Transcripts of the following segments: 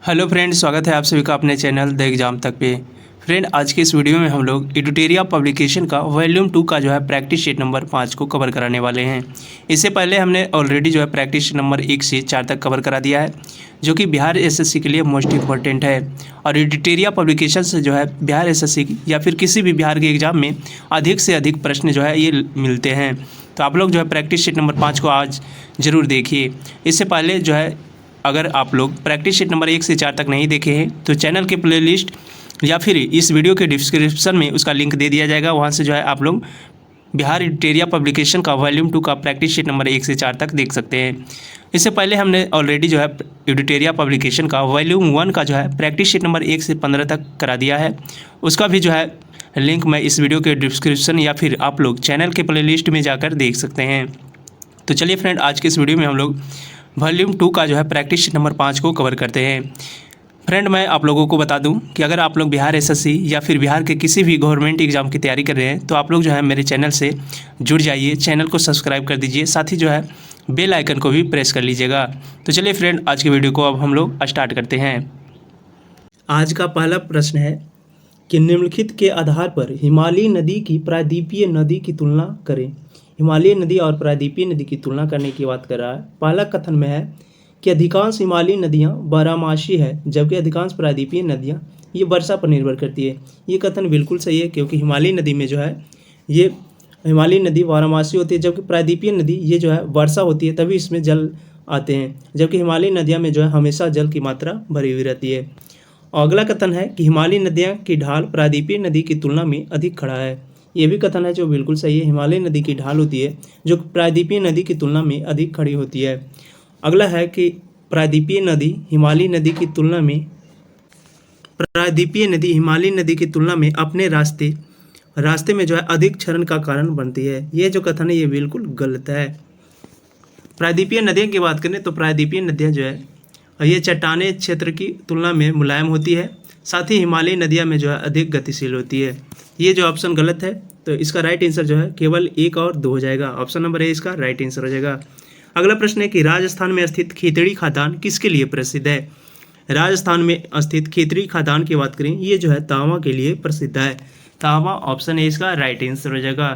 Hello friend, स्वागत है आप सभी का अपने चैनल द एग्जाम तक पे। फ्रेंड, आज के इस वीडियो में हम लोग एडुटेरिया पब्लिकेशन का वॉल्यूम 2 का जो है प्रैक्टिस शीट नंबर 5 को कवर कराने वाले हैं। इससे पहले हमने ऑलरेडी जो है प्रैक्टिस शीट नंबर 1 से 4 तक कवर करा दिया है, जो कि बिहार एसएससी के लिए मोस्ट इंपॉर्टेंट है। और एडुटेरिया पब्लिकेशन से जो है बिहार एसएससी या फिर किसी भी बिहार के एग्ज़ाम में अधिक से अधिक प्रश्न जो है ये मिलते हैं। तो आप लोग जो है प्रैक्टिस शीट नंबर 5 को आज ज़रूर देखिए। इससे पहले जो है अगर आप लोग प्रैक्टिस शीट नंबर 1 से 4 तक नहीं देखे हैं तो चैनल के प्लेलिस्ट या फिर इस वीडियो के डिस्क्रिप्शन में उसका लिंक दे दिया जाएगा। वहां से जो है आप लोग बिहार एडुटेरिया पब्लिकेशन का वॉल्यूम 2 का प्रैक्टिस शीट नंबर 1 से 4 तक देख सकते हैं। इससे पहले हमने ऑलरेडी जो है एडुटेरिया पब्लिकेशन का वॉल्यूम 1 का जो है प्रैक्टिस शीट नंबर 1 से 15 तक करा दिया है। उसका भी जो है लिंक मैं इस वीडियो के डिस्क्रिप्शन या फिर आप लोग चैनल के प्लेलिस्ट में जाकर देख सकते हैं। तो चलिए फ्रेंड, आज के इस वीडियो में हम लोग वॉल्यूम 2 का जो है प्रैक्टिस शीट नंबर 5 को कवर करते हैं। फ्रेंड, मैं आप लोगों को बता दूं कि अगर आप लोग बिहार एसएससी या फिर बिहार के किसी भी गवर्नमेंट एग्जाम की तैयारी कर रहे हैं तो आप लोग जो है मेरे चैनल से जुड़ जाइए, चैनल को सब्सक्राइब कर दीजिए, साथ ही जो है बेल आइकन को भी प्रेस कर लीजिएगा। तो चलिए फ्रेंड, आज के वीडियो को अब हम लोग स्टार्ट करते हैं। आज का पहला प्रश्न है कि निम्नलिखित के आधार पर हिमालयी नदी की प्रायद्वीपीय नदी की तुलना करें। हिमालयी नदी और प्रायद्वीपीय नदी की तुलना करने की बात कर रहा है। पहला कथन में है कि अधिकांश हिमालयी नदियां बारहमासी है, जबकि अधिकांश प्रायद्वीपीय नदियां ये वर्षा पर निर्भर करती है। ये कथन बिल्कुल सही है, क्योंकि हिमालयी नदी में जो है ये हिमालयी नदी बारहमासी होती है, जबकि प्रायद्वीपीय नदी ये जो है वर्षा होती है तभी इसमें जल आते हैं, जबकि हिमालयी नदियाँ में जो है हमेशा जल की मात्रा भरी हुई रहती है। और अगला कथन है कि हिमालयी नदियाँ की ढाल प्रायद्वीपीय नदी की तुलना में अधिक खड़ा है। ये भी कथन है जो बिल्कुल सही है। हिमालयी नदी की ढाल होती है जो प्रायद्वीपीय नदी की तुलना में अधिक खड़ी होती है। अगला है कि प्रायद्वीपीय नदी हिमालयी नदी की तुलना में अपने रास्ते में जो है अधिक क्षरण का कारण बनती है। ये जो कथन है ये बिल्कुल गलत है। प्रायद्वीपीय नदियों की बात करें तो प्रायद्वीपीय नदियाँ जो है ये चट्टाने क्षेत्र की तुलना में मुलायम होती है, साथ ही हिमालयी नदियाँ में जो है अधिक गतिशील होती है। ये जो ऑप्शन गलत है, तो इसका राइट आंसर जो है केवल 1 और 2 हो जाएगा। ऑप्शन नंबर ए इसका राइट आंसर हो जाएगा। अगला प्रश्न है कि राजस्थान में स्थित खेतड़ी खदान किसके लिए प्रसिद्ध है। राजस्थान में स्थित खेतड़ी खदान की बात करें, ये जो है तांबा के लिए प्रसिद्ध है। तांबा ऑप्शन ए इसका राइट आंसर हो जाएगा।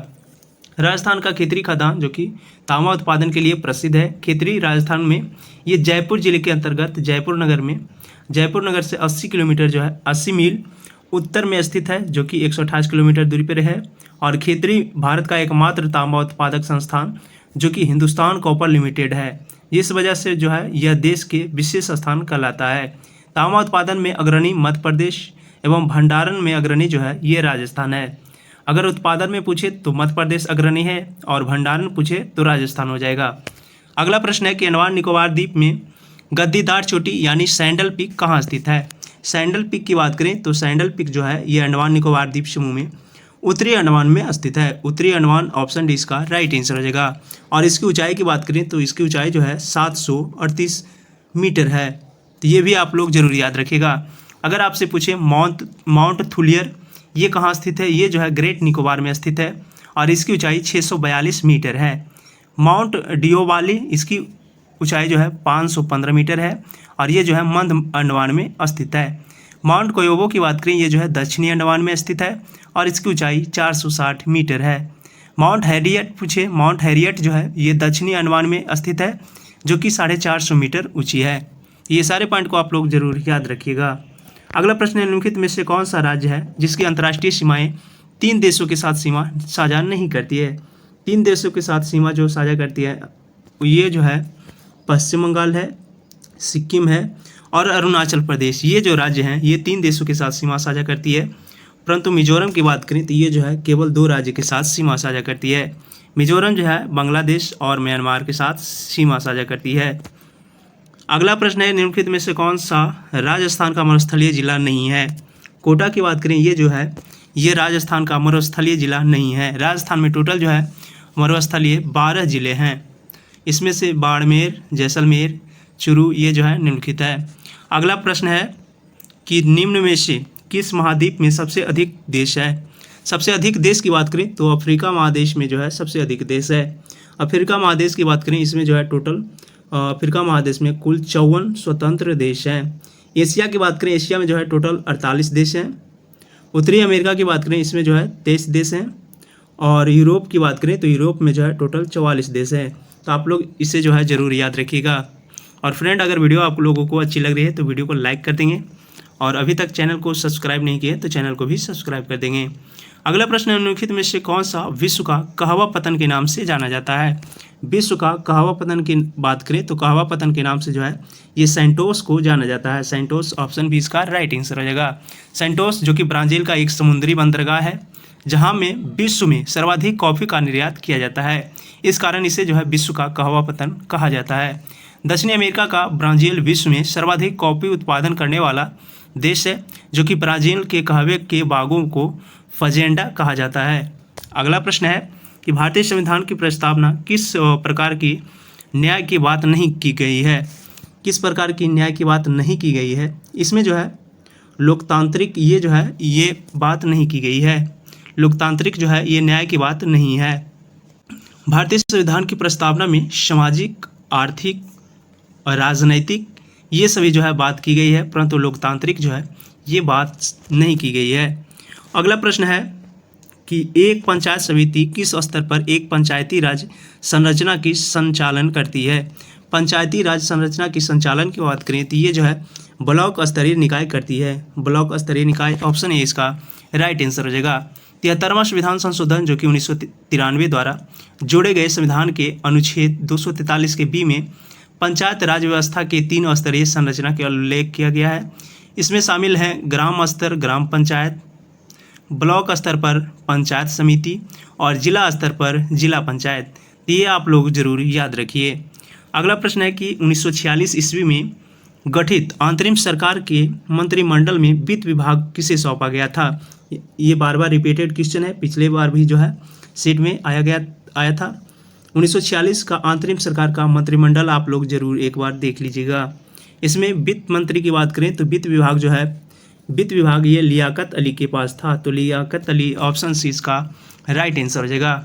राजस्थान का खेतड़ी खदान जो कि तांबा उत्पादन के लिए प्रसिद्ध है। खेतड़ी राजस्थान में ये जयपुर जिले के अंतर्गत जयपुर नगर से 80 किलोमीटर जो है 80 मील उत्तर में स्थित है, जो कि 128 किलोमीटर दूरी पर है। और खेतड़ी भारत का एकमात्र तांबा उत्पादक संस्थान जो कि हिंदुस्तान कॉपर लिमिटेड है। इस वजह से जो है यह देश के विशेष स्थान कहलाता है। तांबा उत्पादन में अग्रणी मध्य प्रदेश एवं भंडारण में अग्रणी जो है ये राजस्थान है। अगर उत्पादन में पूछे तो मध्य प्रदेश अग्रणी है और भंडारण पूछे तो राजस्थान हो जाएगा। अगला प्रश्न है कि अंडमान निकोबार द्वीप में गद्दीदार चोटी यानी सैंडल पीक कहाँ स्थित है। सैंडल पीक की बात करें तो सैंडल पीक जो है ये अंडमान निकोबार द्वीप समूह में उत्तरी अंडमान में स्थित है। उत्तरी अंडमान ऑप्शन डी इसका राइट आंसर हो जाएगा। और इसकी ऊंचाई की बात करें तो इसकी ऊंचाई जो है 738 मीटर है। तो ये भी आप लोग जरूर याद रखिएगा। अगर आपसे पूछे माउंट थुलियर ये कहाँ स्थित है, ये जो है ग्रेट निकोबार में स्थित है और इसकी ऊंचाई 642 मीटर है। माउंट डिओवाली इसकी ऊंचाई जो है 515 मीटर है और ये जो है मध्य अंडमान में स्थित है। माउंट कोयोबो की बात करें, ये जो है दक्षिणी अंडमान में स्थित है और इसकी ऊंचाई 460 मीटर है। माउंट हैरियट पूछे, माउंट हैरियट जो है ये दक्षिणी अंडमान में स्थित है जो कि 450 मीटर ऊंची है। ये सारे पॉइंट को आप लोग जरूर याद रखिएगा। अगला प्रश्न है निम्नलिखित में से कौन सा राज्य है जिसकी अंतर्राष्ट्रीय सीमाएं 3 देशों के साथ सीमा साझा नहीं करती है। 3 देशों के साथ सीमा जो साझा करती है ये जो है पश्चिम बंगाल है, सिक्किम है और अरुणाचल प्रदेश। ये जो राज्य हैं ये 3 देशों के साथ सीमा साझा करती है। परंतु मिजोरम की बात करें तो ये जो है केवल 2 राज्य के साथ सीमा साझा करती है। मिजोरम जो है बांग्लादेश और म्यांमार के साथ सीमा साझा करती है। अगला प्रश्न है निम्नलिखित में से कौन सा राजस्थान का मरुस्थलीय जिला नहीं है। कोटा की बात करें, ये जो है ये राजस्थान का मरुस्थलीय जिला नहीं है। राजस्थान में टोटल जो है मरुस्थलीय 12 जिले हैं। इसमें से बाड़मेर, जैसलमेर, चुरू ये जो है निम्नलिखित है। अगला प्रश्न है कि निम्न में से किस महाद्वीप में सबसे अधिक देश है। सबसे अधिक देश की बात करें तो अफ्रीका महादेश में जो है सबसे अधिक देश है। अफ्रीका महादेश की बात करें, इसमें जो है टोटल अफ्रीका महादेश में कुल 54 स्वतंत्र देश हैं। एशिया की बात करें, एशिया में जो है टोटल 48 देश हैं। उत्तरी अमेरिका की बात करें, इसमें जो है 23 देश हैं। और यूरोप की बात करें तो यूरोप में जो है टोटल 44 देश हैं। तो आप लोग इसे जो है ज़रूर याद रखिएगा। और फ्रेंड, अगर वीडियो आप लोगों को अच्छी लग रही है तो वीडियो को लाइक कर देंगे, और अभी तक चैनल को सब्सक्राइब नहीं किया तो चैनल को भी सब्सक्राइब कर देंगे। अगला प्रश्न, निम्नलिखित में से कौन सा विश्व का कहवा पतन के नाम से जाना जाता है? विश्व का कहवा पतन की बात करें तो कहवा पतन के नाम से जो है ये सेंटोस को जाना जाता है। सेंटोस, ऑप्शन बी इसका राइट आंसर हो जाएगा। सेंटोस जो कि ब्राज़ील का एक समुद्री बंदरगाह है, जहां में विश्व में सर्वाधिक कॉफ़ी का निर्यात किया जाता है। इस कारण इसे जो है विश्व का कहवा पतन कहा जाता है। दक्षिणी अमेरिका का ब्राज़ील विश्व में सर्वाधिक कॉफ़ी उत्पादन करने वाला देश है, जो कि ब्राज़ील के कहवे के बागों को फजेंडा कहा जाता है। अगला प्रश्न है कि भारतीय संविधान की प्रस्तावना किस प्रकार की न्याय की बात नहीं की गई है? किस प्रकार की न्याय की बात नहीं की गई है? इसमें जो है लोकतांत्रिक ये जो है ये बात नहीं की गई है। लोकतांत्रिक जो है ये न्याय की बात नहीं है। भारतीय संविधान की प्रस्तावना में सामाजिक, आर्थिक और राजनैतिक ये सभी जो है बात की गई है, परंतु लोकतांत्रिक जो है ये बात नहीं की गई है। अगला प्रश्न है कि एक पंचायत समिति किस स्तर पर एक पंचायती राज संरचना की संचालन करती है? पंचायती राज संरचना की संचालन की बात करें तो ये जो है ब्लॉक स्तरीय निकाय करती है। ब्लॉक स्तरीय निकाय, ऑप्शन ए इसका राइट आंसर हो जाएगा। 73वां संविधान संशोधन जो कि 1993 द्वारा जोड़े गए संविधान के अनुच्छेद 243 के बी में पंचायत राज व्यवस्था के 3 स्तरीय संरचना का उल्लेख किया गया है। इसमें शामिल हैं ग्राम स्तर ग्राम पंचायत, ब्लॉक स्तर पर पंचायत समिति और जिला स्तर पर जिला पंचायत। ये आप लोग जरूर याद रखिए। अगला प्रश्न है कि 1946 ईस्वी में गठित अंतरिम सरकार के मंत्रिमंडल में वित्त विभाग किसे सौंपा गया था? ये बार बार रिपीटेड क्वेश्चन है, पिछले बार भी जो है सीट में आया था। 1946 का अंतरिम सरकार का मंत्रिमंडल आप लोग जरूर एक बार देख लीजिएगा। इसमें वित्त मंत्री की बात करें तो वित्त विभाग जो है, वित्त विभाग ये लियाकत अली के पास था। तो लियाकत अली, ऑप्शन सी इसका राइट आंसर हो जाएगा।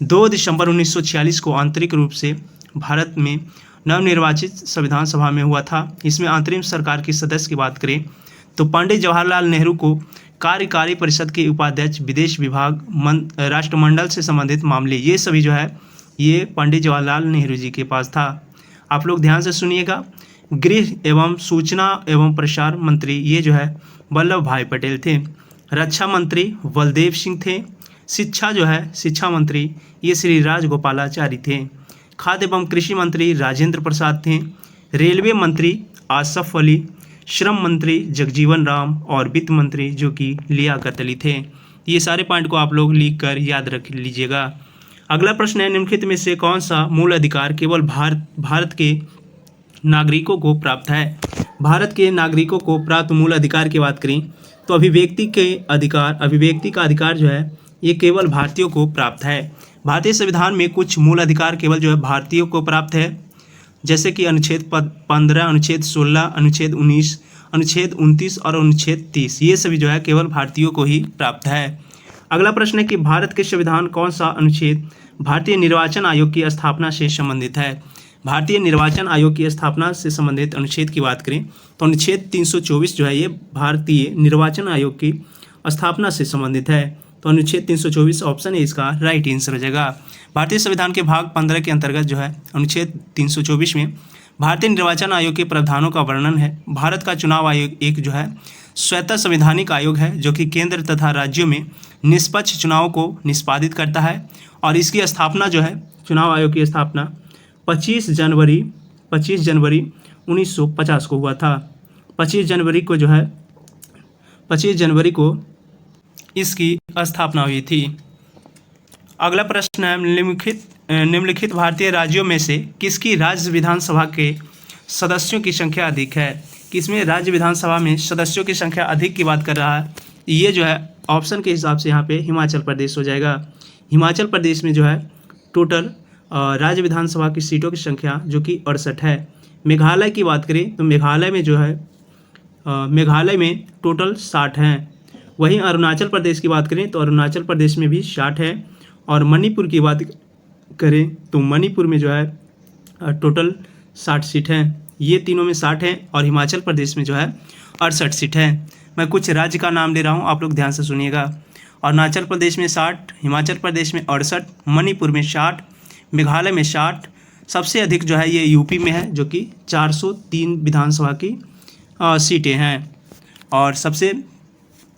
2 दिसंबर 1946 को आंतरिक रूप से भारत में नवनिर्वाचित संविधान सभा में हुआ था। इसमें अंतरिम सरकार की सदस्य की बात करें तो पंडित जवाहरलाल नेहरू को कार्यकारी परिषद के उपाध्यक्ष, विदेश विभाग, राष्ट्रमंडल से संबंधित मामले, ये सभी जो है ये पंडित जवाहरलाल नेहरू जी के पास था। आप लोग ध्यान से सुनिएगा। गृह एवं सूचना एवं प्रसार मंत्री ये जो है वल्लभ भाई पटेल थे। रक्षा मंत्री बलदेव सिंह थे। शिक्षा जो है, शिक्षा मंत्री ये श्री राजगोपालाचारी थे। खाद्य एवं कृषि मंत्री राजेंद्र प्रसाद थे। रेलवे मंत्री आसफ अली, श्रम मंत्री जगजीवन राम और वित्त मंत्री जो कि लियाकत अली थे। ये सारे पॉइंट को आप लोग लिख कर याद रख लीजिएगा। अगला प्रश्न है, निम्नलिखित में से कौन सा मूल अधिकार केवल भारत के नागरिकों को प्राप्त है? भारत के नागरिकों को प्राप्त मूल अधिकार की बात करें तो अभिव्यक्ति का अधिकार जो है ये केवल भारतीयों को प्राप्त है। भारतीय संविधान में कुछ मूल अधिकार केवल जो है भारतीयों को प्राप्त है, जैसे कि अनुच्छेद 15, अनुच्छेद 16, अनुच्छेद 19, अनुच्छेद 29 और अनुच्छेद 30, ये सभी जो है केवल भारतीयों को ही प्राप्त है। अगला प्रश्न है कि भारत के संविधान कौन सा अनुच्छेद भारतीय निर्वाचन आयोग की स्थापना से संबंधित है? भारतीय निर्वाचन आयोग की स्थापना से संबंधित अनुच्छेद की बात करें तो अनुच्छेद 324 जो है ये भारतीय निर्वाचन आयोग की स्थापना से संबंधित है। तो अनुच्छेद 324 ऑप्शन है इसका राइट आंसर हो जाएगा। भारतीय संविधान के भाग 15 के अंतर्गत जो है अनुच्छेद 324 में भारतीय निर्वाचन आयोग के प्रावधानों का वर्णन है। भारत का चुनाव आयोग एक जो है स्वतः संवैधानिक आयोग है, जो कि केंद्र तथा राज्यों में निष्पक्ष चुनाव को निष्पादित करता है। और इसकी स्थापना जो है, चुनाव आयोग की स्थापना 25 जनवरी 1950 को हुआ था। 25 जनवरी को इसकी स्थापना हुई थी। अगला प्रश्न है, निम्नलिखित भारतीय राज्यों में से किसकी राज्य विधानसभा के सदस्यों की संख्या अधिक है? किसमें राज्य विधानसभा में सदस्यों की संख्या अधिक की बात कर रहा है? ये जो है ऑप्शन के हिसाब से यहाँ पे हिमाचल प्रदेश हो जाएगा। हिमाचल प्रदेश में जो है टोटल राज्य विधानसभा की सीटों की संख्या जो कि 68 है। मेघालय की बात करें तो मेघालय में जो है मेघालय में टोटल 60 हैं। वहीं अरुणाचल प्रदेश की बात करें तो अरुणाचल प्रदेश में भी 60 है। और मणिपुर की बात करें तो मणिपुर में जो है टोटल 60 सीट हैं। ये तीनों में 60 हैं और हिमाचल प्रदेश में जो है 68 सीट है। मैं कुछ राज्य का नाम ले रहा हूँ, आप लोग ध्यान से सुनिएगा। अरुणाचल प्रदेश में 60, हिमाचल प्रदेश में 68, मणिपुर में 60, मेघालय में 60, सबसे अधिक जो है ये यूपी में है जो कि 403 विधानसभा की सीटें हैं। और सबसे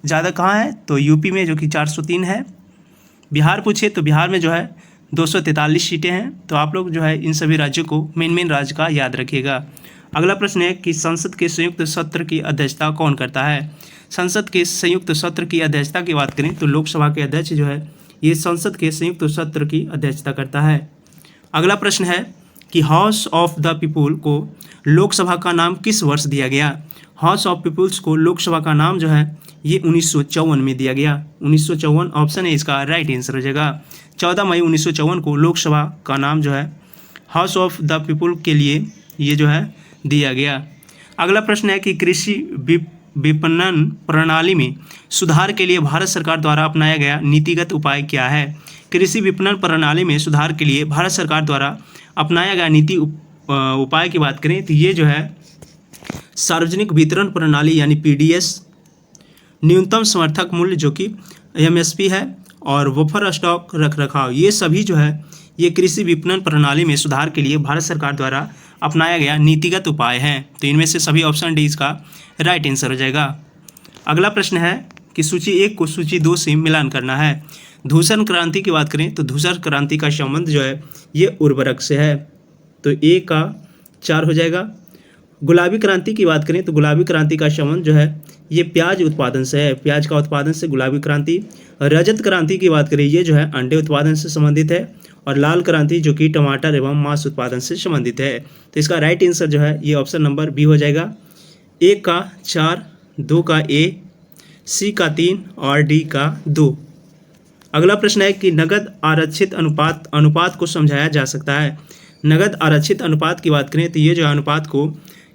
ज़्यादा कहाँ है तो यूपी में जो कि 403 है। बिहार पूछे तो बिहार में जो है 243 सीटें हैं। तो आप लोग जो है इन सभी राज्यों को मेन राज्य का याद रखिएगा। अगला प्रश्न है कि संसद के संयुक्त सत्र की अध्यक्षता कौन करता है। संसद के संयुक्त सत्र की अध्यक्षता की बात करें तो लोकसभा के अध्यक्ष जो है ये संसद के संयुक्त सत्र की अध्यक्षता करता है। अगला प्रश्न है कि हाउस ऑफ द पीपुल को लोकसभा का नाम किस वर्ष दिया गया। हाउस ऑफ पीपुल्स को लोकसभा का नाम जो है ये 1954 में दिया गया। 1954 ऑप्शन है इसका राइट आंसर हो जाएगा। 14 मई 1954 को लोकसभा का नाम जो है हाउस ऑफ द पीपुल के लिए ये जो है दिया गया। अगला प्रश्न है कि कृषि विपणन प्रणाली में सुधार के लिए भारत सरकार द्वारा अपनाया गया नीतिगत उपाय क्या है। कृषि विपणन प्रणाली में सुधार के लिए भारत सरकार द्वारा अपनाया गया नीति उपाय की बात करें तो ये जो है सार्वजनिक वितरण प्रणाली यानी पीडीएस, न्यूनतम समर्थक मूल्य जो कि एमएसपी है, और बफर स्टॉक रखरखाव, ये सभी जो है ये कृषि विपणन प्रणाली में सुधार के लिए भारत सरकार द्वारा अपनाया गया नीतिगत उपाय हैं। तो इनमें से सभी ऑप्शन डी इसका राइट आंसर हो जाएगा। अगला प्रश्न है कि सूची 1 को सूची 2 से मिलान करना है। धूसर क्रांति की बात करें तो धूसर क्रांति का संबंध जो है ये उर्वरक से है, तो ए का 4 हो जाएगा। गुलाबी क्रांति की बात करें तो गुलाबी क्रांति का संबंध जो है ये प्याज उत्पादन से है, प्याज का उत्पादन से गुलाबी क्रांति। रजत क्रांति की बात करें ये जो है अंडे उत्पादन से संबंधित है, और लाल क्रांति जो कि टमाटर एवं मांस उत्पादन से संबंधित है। तो इसका राइट आंसर जो है ये ऑप्शन नंबर बी हो जाएगा। 1 का 4, 2 का ए, सी का 3 और डी का 2। अगला प्रश्न है कि नगद आरक्षित अनुपात को समझाया जा सकता है। नगद आरक्षित अनुपात की बात करें तो ये जो है अनुपात को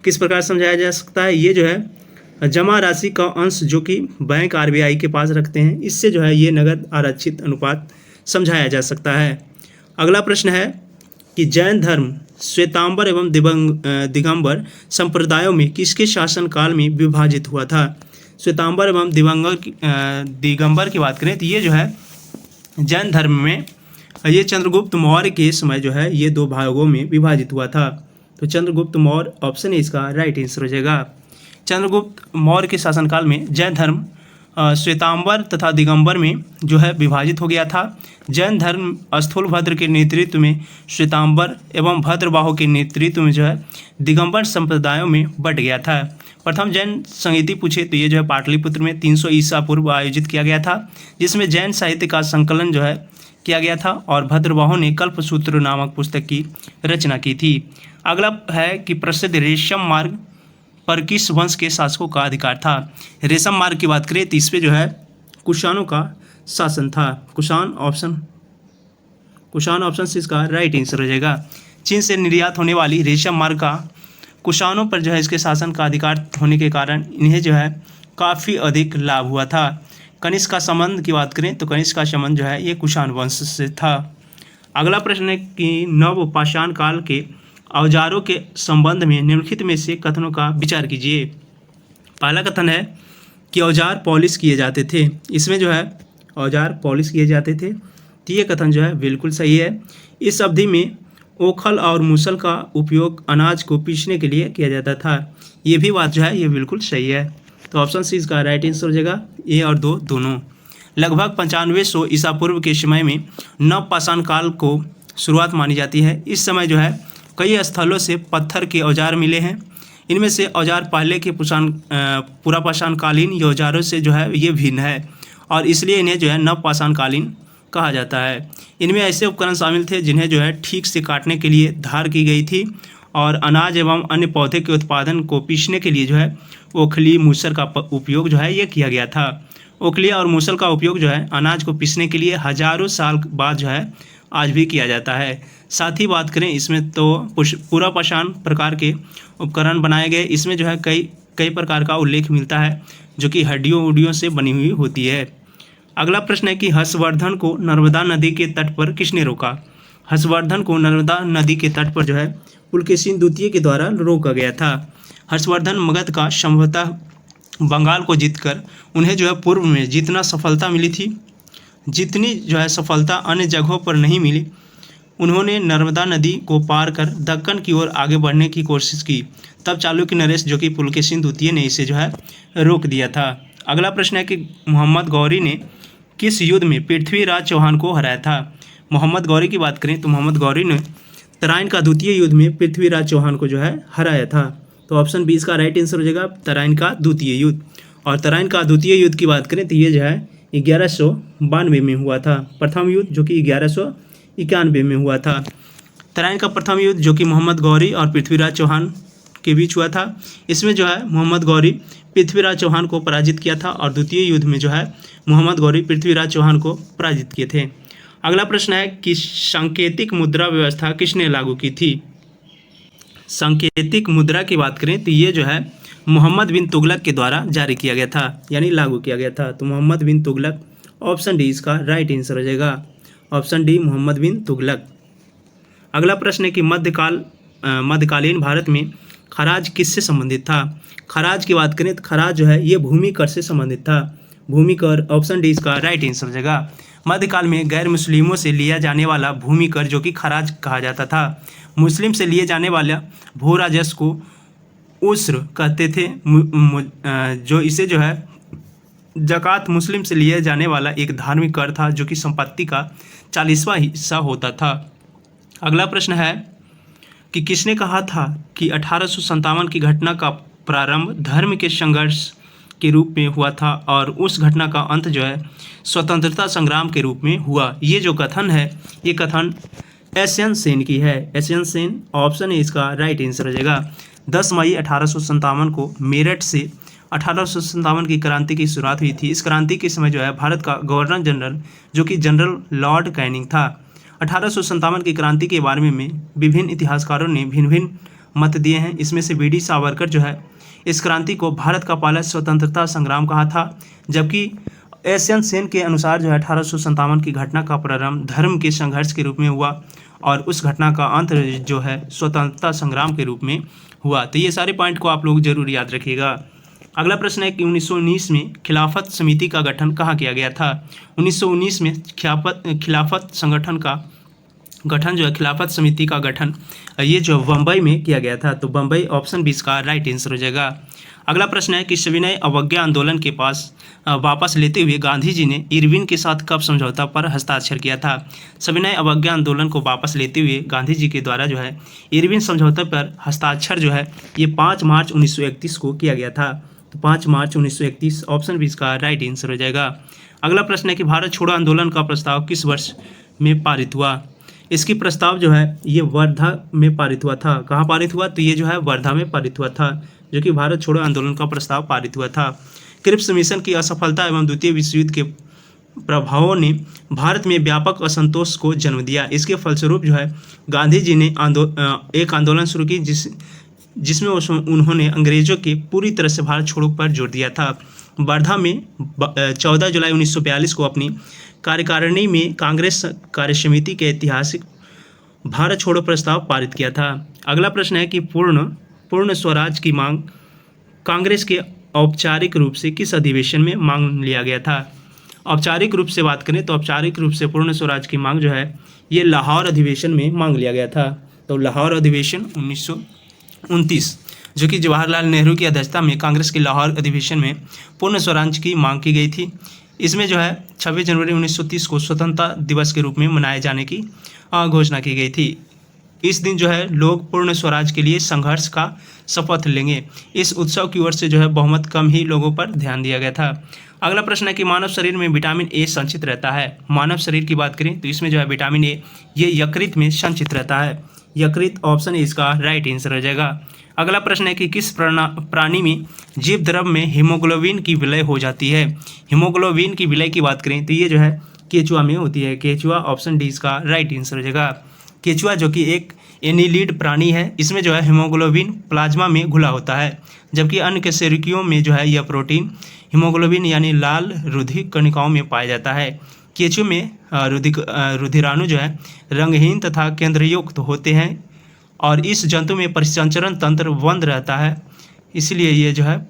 किस प्रकार समझाया जा सकता है। ये जो है जमा राशि का अंश जो कि बैंक आरबीआई के पास रखते हैं, इससे जो है ये नगद आरक्षित अनुपात समझाया जा सकता है। अगला प्रश्न है कि जैन धर्म श्वेतांबर एवं दिगंबर संप्रदायों में किसके शासनकाल में विभाजित हुआ था। श्वेतांबर एवं दिगंबर की बात करें तो ये जो है जैन धर्म में ये चंद्रगुप्त मौर्य के समय जो है ये 2 भागों में विभाजित हुआ था। तो चंद्रगुप्त मौर्य ऑप्शन है इसका राइट आंसर हो जाएगा। चंद्रगुप्त मौर्य के शासनकाल में जैन धर्म श्वेतांबर तथा दिगंबर में जो है विभाजित हो गया था। जैन धर्म स्थूलभद्र के नेतृत्व में श्वेतांबर एवं भद्रबाहु के नेतृत्व में जो है दिगंबर संप्रदायों में बट गया था। प्रथम जैन संहिता पूछे तो ये जो है पाटलिपुत्र में 300 ईसा पूर्व आयोजित किया गया था, जिसमें जैन साहित्य का संकलन जो है किया गया था, और भद्रबाहु ने कल्पसूत्र नामक पुस्तक की रचना की थी। अगला है कि प्रसिद्ध रेशम मार्ग पर किस वंश के शासकों का अधिकार था। रेशम मार्ग की बात करें तो इस पे जो है कुषाणों का शासन था। कुषाण ऑप्शन से इसका राइट आंसर हो जाएगा। चीन से निर्यात होने वाली रेशम मार्ग का कुषाणों पर जो है इसके शासन का अधिकार होने के कारण इन्हें जो है काफ़ी अधिक लाभ हुआ था। कनिष्क का संबंध की बात करें तो कनिष्क का संबंध जो है ये कुषाण वंश से था। अगला प्रश्न है कि नवपाषाण काल के औजारों के संबंध में निम्नलिखित में से कथनों का विचार कीजिए। पहला कथन है कि औजार पॉलिश किए जाते थे। इसमें जो है औजार पॉलिश किए जाते थे, तो ये कथन जो है बिल्कुल सही है। इस अवधि में ओखल और मूसल का उपयोग अनाज को पीसने के लिए किया जाता था। ये भी बात जो है ये बिल्कुल सही है। तो ऑप्शन सी इसका राइट आंसर हो जाएगा, ए और 2 दोनों। लगभग 9500 ईसा पूर्व के समय में नवपाषाण काल को शुरुआत मानी जाती है। इस समय जो है कई स्थलों से पत्थर के औजार मिले हैं। इनमें से औजार पहले के पुरापाषाणकालीन औजारों से जो है ये भिन्न है, और इसलिए इन्हें जो है नवपाषाणकालीन कहा जाता है। इनमें ऐसे उपकरण शामिल थे जिन्हें जो है ठीक से काटने के लिए धार की गई थी, और अनाज एवं अन्य पौधे के उत्पादन को पीसने के लिए जो है ओखली मूसल का उपयोग जो है ये किया गया था। ओखली और मूसल का उपयोग जो है अनाज को पीसने के लिए हजारों साल बाद जो है आज भी किया जाता है। साथ ही बात करें इसमें तो पुरापाषाण प्रकार के उपकरण बनाए गए। इसमें जो है कई प्रकार का उल्लेख मिलता है जो कि हड्डियों से बनी हुई होती है। अगला प्रश्न है कि हर्षवर्धन को नर्मदा नदी के तट पर किसने रोका। हर्षवर्धन को नर्मदा नदी के तट पर जो है पुलकेशिन द्वितीय के द्वारा रोका गया था। हर्षवर्धन मगध का संभवतः बंगाल को जीतकर उन्हें जो है पूर्व में जितना सफलता मिली थी, जितनी जो है सफलता अन्य जगहों पर नहीं मिली, उन्होंने नर्मदा नदी को पार कर दक्कन की ओर आगे बढ़ने की कोशिश की। तब चालुक्य नरेश जो कि पुलकेशिन द्वितीय ने इसे जो है रोक दिया था। अगला प्रश्न है कि मोहम्मद गौरी ने किस युद्ध में पृथ्वीराज चौहान को हराया था। मोहम्मद गौरी की बात करें तो मोहम्मद गौरी ने तराइन का द्वितीय युद्ध में पृथ्वीराज चौहान को जो है हराया था। तो ऑप्शन 20 का राइट आंसर हो जाएगा तराइन का द्वितीय युद्ध। और तराइन का द्वितीय युद्ध की बात करें तो ये जो है 1192 में हुआ था। प्रथम युद्ध जो कि 1191 में हुआ था। तराइन का प्रथम युद्ध जो कि मोहम्मद गौरी और पृथ्वीराज चौहान के बीच हुआ था, इसमें जो है मोहम्मद गौरी पृथ्वीराज चौहान को पराजित किया था और द्वितीय युद्ध में जो है मोहम्मद गौरी पृथ्वीराज चौहान को पराजित किए थे। अगला प्रश्न है कि सांकेतिक मुद्रा व्यवस्था किसने लागू की थी। सांकेतिक मुद्रा की बात करें तो ये जो है मोहम्मद बिन तुगलक के द्वारा जारी किया गया था, यानी लागू किया गया था। तो मोहम्मद बिन तुगलक, ऑप्शन डी इसका राइट आंसर हो जाएगा। ऑप्शन डी मोहम्मद बिन तुगलक। अगला प्रश्न है कि मध्यकालीन भारत में खराज किससे संबंधित था। खराज की बात करें तो खराज जो है ये भूमि कर से संबंधित था। भूमि कर, ऑप्शन डी इसका राइट आंसर हो जाएगा। मध्यकाल में गैर मुस्लिमों से लिया जाने वाला भूमि कर जो कि खराज कहा जाता था। मुस्लिम से लिए जाने वाला भू राजस्व को उस्र कहते थे, जो इसे जो है ज़कात मुस्लिम से लिए जाने वाला एक धार्मिक कर था जो कि संपत्ति का 40वां हिस्सा होता था। अगला प्रश्न है कि किसने कहा था कि 1857 की घटना का प्रारंभ धर्म के संघर्ष के रूप में हुआ था और उस घटना का अंत जो है स्वतंत्रता संग्राम के रूप में हुआ। ये जो कथन है ये कथन एसएन सेन की है। एसएन सेन, ऑप्शन है इसका राइट आंसर हो जाएगा। 10 मई 1857 को मेरठ से 1857 की क्रांति की शुरुआत हुई थी। इस क्रांति के समय जो है भारत का गवर्नर जनरल जो कि जनरल लॉर्ड कैनिंग था। 1857 की क्रांति के बारे में विभिन्न इतिहासकारों ने भिन्न भिन्न मत दिए हैं। इसमें से वीडी सावरकर जो है इस क्रांति को भारत का पहला स्वतंत्रता संग्राम कहा था, जबकि एसएन सेन के अनुसार जो है 1857 की घटना का प्रारंभ धर्म के संघर्ष के रूप में हुआ और उस घटना का अंत जो है स्वतंत्रता संग्राम के रूप में हुआ। तो ये सारे पॉइंट को आप लोग जरूर याद रखिएगा। अगला प्रश्न है कि 1919 में खिलाफत समिति का गठन कहाँ किया गया था। 1919 में खिलाफत संगठन का गठन जो है खिलाफत समिति का गठन ये जो बम्बई में किया गया था। तो बम्बई, ऑप्शन 20 का राइट आंसर हो जाएगा। अगला प्रश्न है कि सविनय अवज्ञा आंदोलन के पास वापस लेते हुए गांधी जी ने इरविन के साथ कब समझौता पर हस्ताक्षर किया था। सविनय अवज्ञा आंदोलन को वापस लेते हुए गांधी जी के द्वारा जो है इरविन समझौते पर हस्ताक्षर जो है ये 5 मार्च 1931 को किया गया था। तो 5 मार्च 1931, ऑप्शन 20 का राइट आंसर हो जाएगा। अगला प्रश्न है कि भारत छोड़ो आंदोलन का प्रस्ताव किस वर्ष में पारित हुआ। इसकी प्रस्ताव जो है ये वर्धा में पारित हुआ था। कहाँ पारित हुआ, तो ये जो है वर्धा में पारित हुआ था, जो कि भारत छोड़ो आंदोलन का प्रस्ताव पारित हुआ था। क्रिप्स मिशन की असफलता एवं द्वितीय विश्व युद्ध के प्रभावों ने भारत में व्यापक असंतोष को जन्म दिया। इसके फलस्वरूप जो है गांधी जी ने एक आंदोलन शुरू की जिसमें उन्होंने अंग्रेजों के पूरी तरह से भारत छोड़ो पर जोर दिया था। वर्धा में 14 जुलाई 1942 को अपनी कार्यकारिणी में कांग्रेस कार्यसमिति के ऐतिहासिक भारत छोड़ो प्रस्ताव पारित किया था। अगला प्रश्न है कि पूर्ण स्वराज की मांग कांग्रेस के औपचारिक रूप से किस अधिवेशन में मांग लिया गया था। औपचारिक रूप से बात करें तो औपचारिक रूप से पूर्ण स्वराज की मांग जो है ये लाहौर अधिवेशन में मांग लिया गया था। तो लाहौर अधिवेशन 1929 जो कि जवाहरलाल नेहरू की अध्यक्षता में कांग्रेस के लाहौर अधिवेशन में पूर्ण स्वराज की मांग की गई थी। इसमें जो है 26 जनवरी 1930 को स्वतंत्रता दिवस के रूप में मनाए जाने की घोषणा की गई थी। इस दिन जो है लोग पूर्ण स्वराज के लिए संघर्ष का शपथ लेंगे। इस उत्सव की ओर से जो है बहुमत कम ही लोगों पर ध्यान दिया गया था। अगला प्रश्न है कि मानव शरीर में विटामिन ए संचित रहता है। मानव शरीर की बात करें तो इसमें जो है विटामिन ए ये यकृत में संचित रहता है। यकृत, ऑप्शन ए इसका राइट आंसर हो जाएगा। अगला प्रश्न है कि किस प्राणी में जीव द्रव में हीमोग्लोबिन की विलय हो जाती है। हीमोग्लोबिन की विलय की बात करें तो ये जो है केचुआ में होती है। केचुआ, ऑप्शन डी इसका राइट आंसर हो जाएगा। केचुआ जो कि एक एनिलिड प्राणी है, इसमें जो है हीमोग्लोबिन प्लाज्मा में घुला होता है, जबकि अन्य कशेरुकियों में जो है यह प्रोटीन हीमोग्लोबिन यानी लाल रुधिर कणिकाओं में पाया जाता है। केचुए में रुधिराणु जो है रंगहीन तथा केंद्रयुक्त होते हैं और इस जंतु में परिसंचरण तंत्र बंद रहता है, इसलिए ये जो है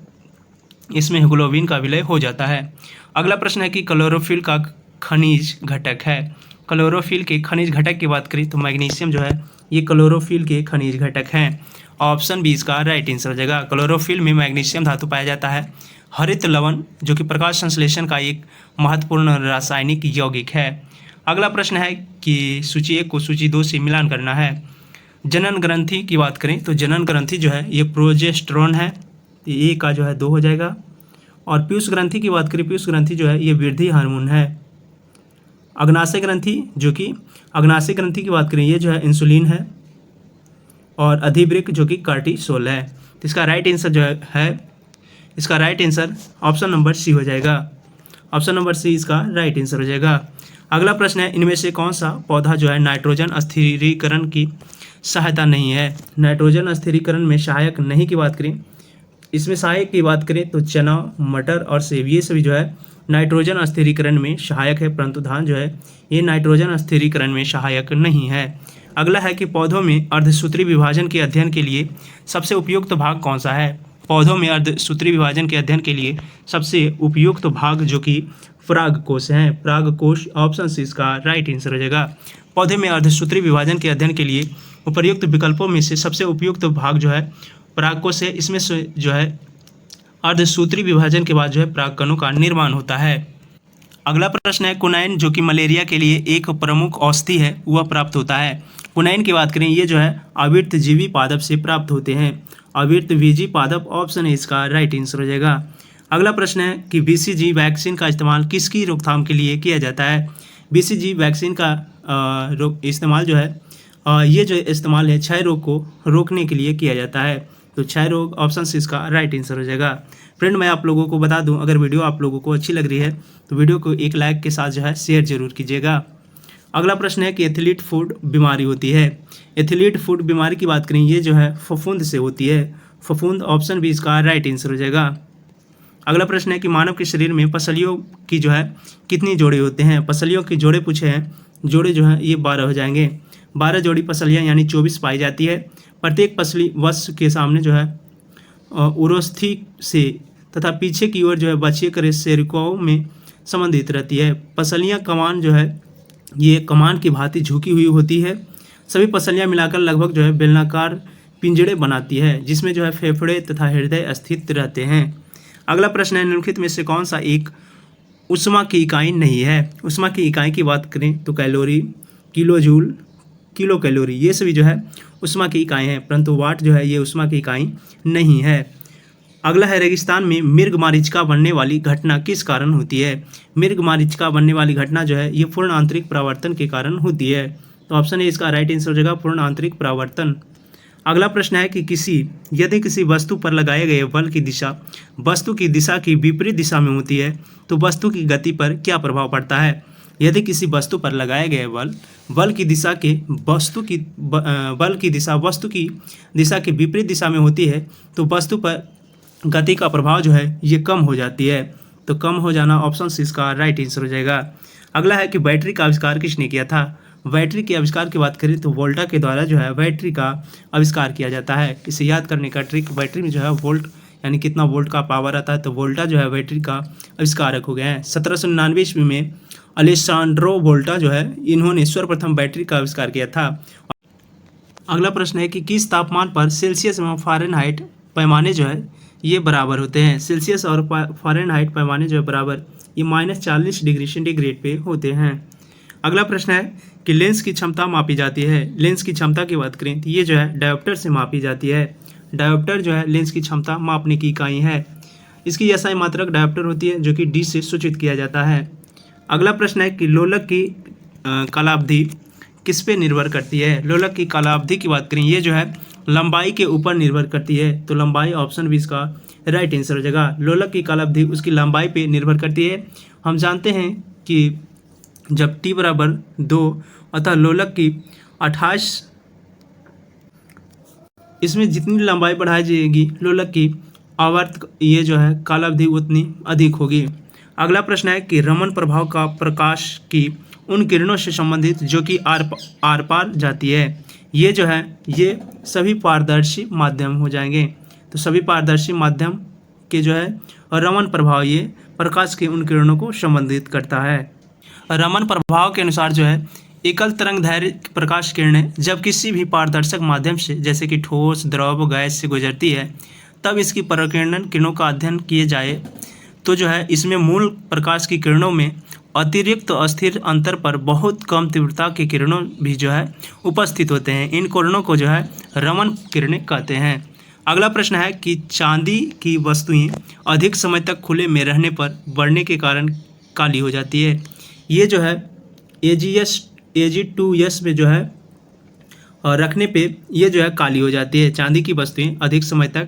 इसमें हीमोग्लोबिन का विलय हो जाता है। अगला प्रश्न है कि क्लोरोफिल का खनिज घटक है। क्लोरोफिल के खनिज घटक की बात करें तो मैग्नीशियम जो है ये क्लोरोफिल के खनिज घटक हैं। ऑप्शन बी इसका राइट आंसर हो जाएगा। क्लोरोफिल में मैग्नीशियम धातु पाया जाता है। हरित लवण जो कि प्रकाश संश्लेषण का एक महत्वपूर्ण रासायनिक यौगिक है। अगला प्रश्न है कि सूची 1 को सूची 2 से मिलान करना है। जनन ग्रंथि की बात करें तो जनन ग्रंथि जो है ये प्रोजेस्टेरोन है, ए का जो है 2 हो जाएगा। और पीयूष ग्रंथि की बात करें, पीयूष ग्रंथि जो है ये वृद्धि हार्मोन है। अग्नाशय ग्रंथि जो कि अग्नाशय ग्रंथि की बात करें ये जो है इंसुलिन है। और अधिवृक्क जो कि कार्टिसोल है। तो इसका राइट आंसर जो है इसका right answer option number C हो जाएगा। ऑप्शन नंबर सी इसका राइट आंसर हो जाएगा। अगला प्रश्न है इनमें से कौन सा पौधा जो है नाइट्रोजन स्थिरीकरण की सहायता नहीं है। नाइट्रोजन स्थिरीकरण में सहायक नहीं की बात करें, इसमें सहायक की बात करें तो चना, मटर और सेब ये सभी जो है नाइट्रोजन स्थिरीकरण में सहायक है, परंतु धान जो है ये नाइट्रोजन स्थिरीकरण में सहायक नहीं है। अगला है कि पौधों में अर्धसूत्री विभाजन के अध्ययन के लिए सबसे उपयुक्त भाग कौन सा है। पौधों में अर्धसूत्री विभाजन के अध्ययन के लिए सबसे उपयुक्त भाग जो कि परागकोश है। परागकोश ऑप्शन सी इसका राइट आंसर हो जाएगा। पौधे में अर्धसूत्री विभाजन के अध्ययन के लिए उपर्युक्त विकल्पों में से सबसे उपयुक्त भाग जो है परागकोश है। इसमें से जो है अर्धसूत्री विभाजन के बाद जो है परागकणों का निर्माण होता है। अगला प्रश्न है कुनाइन जो कि मलेरिया के लिए एक प्रमुख औषधि है वह प्राप्त होता है। कुनाइन की बात करें ये जो है आवृतजीवी पादप से प्राप्त होते हैं। आवृतबीजी पादप ऑप्शन है इसका राइट आंसर हो जाएगा। अगला प्रश्न है कि बीसीजी वैक्सीन का इस्तेमाल किसकी रोकथाम के लिए किया जाता है। बीसीजी वैक्सीन का इस्तेमाल जो है ये जो इस्तेमाल है क्षय रोग को रोकने के लिए किया जाता है। तो क्षय रोग ऑप्शन सी इसका राइट आंसर हो जाएगा। फ्रेंड मैं आप लोगों को बता दूं, अगर वीडियो आप लोगों को अच्छी लग रही है तो वीडियो को एक लाइक के साथ जो है शेयर जरूर कीजिएगा। अगला प्रश्न है कि एथलीट फुट बीमारी होती है। एथलीट फुट बीमारी की बात करें ये जो है फफूंद से होती है। फफूंद ऑप्शन बी इसका राइट आंसर हो जाएगा। अगला प्रश्न है कि मानव के शरीर में पसलियों की जो है कितनी जोड़े होते हैं। पसलियों के जोड़े पूछे हैं, जोड़े जो है ये 12 हो जाएंगे। 12 जोड़ी पसलियाँ यानी 24 पाई जाती है। प्रत्येक पसली वश के सामने जो है उरोस्थी से तथा पीछे की ओर जो है बछिए कशेरुकियों में संबंधित रहती है। पसलियाँ कमान जो है ये कमान की भांति झुकी हुई होती है। सभी पसलियाँ मिलाकर लगभग जो है बेलनाकार पिंजड़े बनाती है जिसमें जो है फेफड़े तथा हृदय स्थित रहते हैं। अगला प्रश्न है निम्नलिखित में से कौन सा एक ऊष्मा की इकाई नहीं है। ऊष्मा की इकाई की बात करें तो calorie, kilo joule, kilo calorie ये सभी जो है ऊष्मा की इकाई हैं, परंतु वाट जो है ये ऊष्मा की इकाई नहीं है। अगला है रेगिस्तान में मृग मरीचिका बनने वाली घटना किस कारण होती है। मृग मरीचिका बनने वाली घटना जो है ये पूर्ण आंतरिक परावर्तन के कारण होती है। तो ऑप्शन है इसका राइट आंसर हो जाएगा पूर्ण आंतरिक परावर्तन। अगला प्रश्न है कि यदि किसी वस्तु पर लगाए गए बल की दिशा वस्तु की दिशा की विपरीत दिशा में होती है तो वस्तु की गति पर क्या प्रभाव पड़ता है। यदि किसी वस्तु पर लगाए गए बल की दिशा वस्तु की दिशा के विपरीत दिशा में होती है तो वस्तु पर गति का प्रभाव जो है ये कम हो जाती है। तो कम हो जाना ऑप्शन सी इसका राइट आंसर हो जाएगा। अगला है कि बैटरी का आविष्कार किसने किया था। बैटरी के आविष्कार की बात करें तो वोल्टा के द्वारा जो है बैटरी का आविष्कार किया जाता है। इसे याद करने का ट्रिक, बैटरी में जो है वोल्ट यानी कितना वोल्ट का पावर आता है, तो वोल्टा जो है बैटरी का आविष्कारक हो गए हैं। 1799 ईस्वी में अलेसांड्रो वोल्टा जो है इन्होंने सर्वप्रथम बैटरी का आविष्कार किया था। अगला प्रश्न है कि किस तापमान पर सेल्सियस एवं फ़ारेनहाइट पैमाने जो है ये बराबर होते हैं। सेल्सियस और फ़ारेनहाइट पैमाने जो है बराबर ये -40 डिग्री सेंटीग्रेड पे होते हैं। अगला प्रश्न है कि लेंस की क्षमता मापी जाती है। लेंस की क्षमता की बात करें तो ये जो है डायोप्टर से मापी जाती है। डायोप्टर जो है लेंस की क्षमता मापने की इकाई है। इसकी एसआई मात्रक डायोप्टर होती है जो कि डी से सूचित किया जाता है। अगला प्रश्न है कि लोलक की कालावधि किस पे निर्भर करती है। लोलक की कालावधि की बात करें ये जो है लंबाई के ऊपर निर्भर करती है। तो लंबाई ऑप्शन भी इसका राइट आंसर हो जाएगा। लोलक की कालावधि उसकी लंबाई पे निर्भर करती है। हम जानते हैं कि जब t बराबर 2 अतः लोलक की 28 इसमें जितनी लंबाई बढ़ाई जाएगी लोलक की आवर्त ये जो है कालावधि उतनी अधिक होगी। अगला प्रश्न है कि रमन प्रभाव का प्रकाश की उन किरणों से संबंधित जो कि आर पार जाती है। ये जो है ये सभी पारदर्शी माध्यम हो जाएंगे। तो सभी पारदर्शी माध्यम के जो है रमन प्रभाव ये प्रकाश की उन किरणों को संबंधित करता है। रमन प्रभाव के अनुसार जो है एकल तरंगदैर्घ्य प्रकाश किरणें जब किसी भी पारदर्शक माध्यम से जैसे कि ठोस, द्रव, गैस से गुजरती है तब इसकी परिकिरणन किरणों का अध्ययन किए जाए तो जो है इसमें मूल प्रकाश की किरणों में अतिरिक्त अस्थिर अंतर पर बहुत कम तीव्रता की किरणों भी जो है उपस्थित होते हैं। इन किरणों को जो है रमन किरणें कहते हैं। अगला प्रश्न है कि चांदी की वस्तुएं अधिक समय तक खुले में रहने पर बढ़ने के कारण काली हो जाती है। ये जो है Ag2S में जो है रखने पे ये जो है काली हो जाती है। चांदी की वस्तुएं अधिक समय तक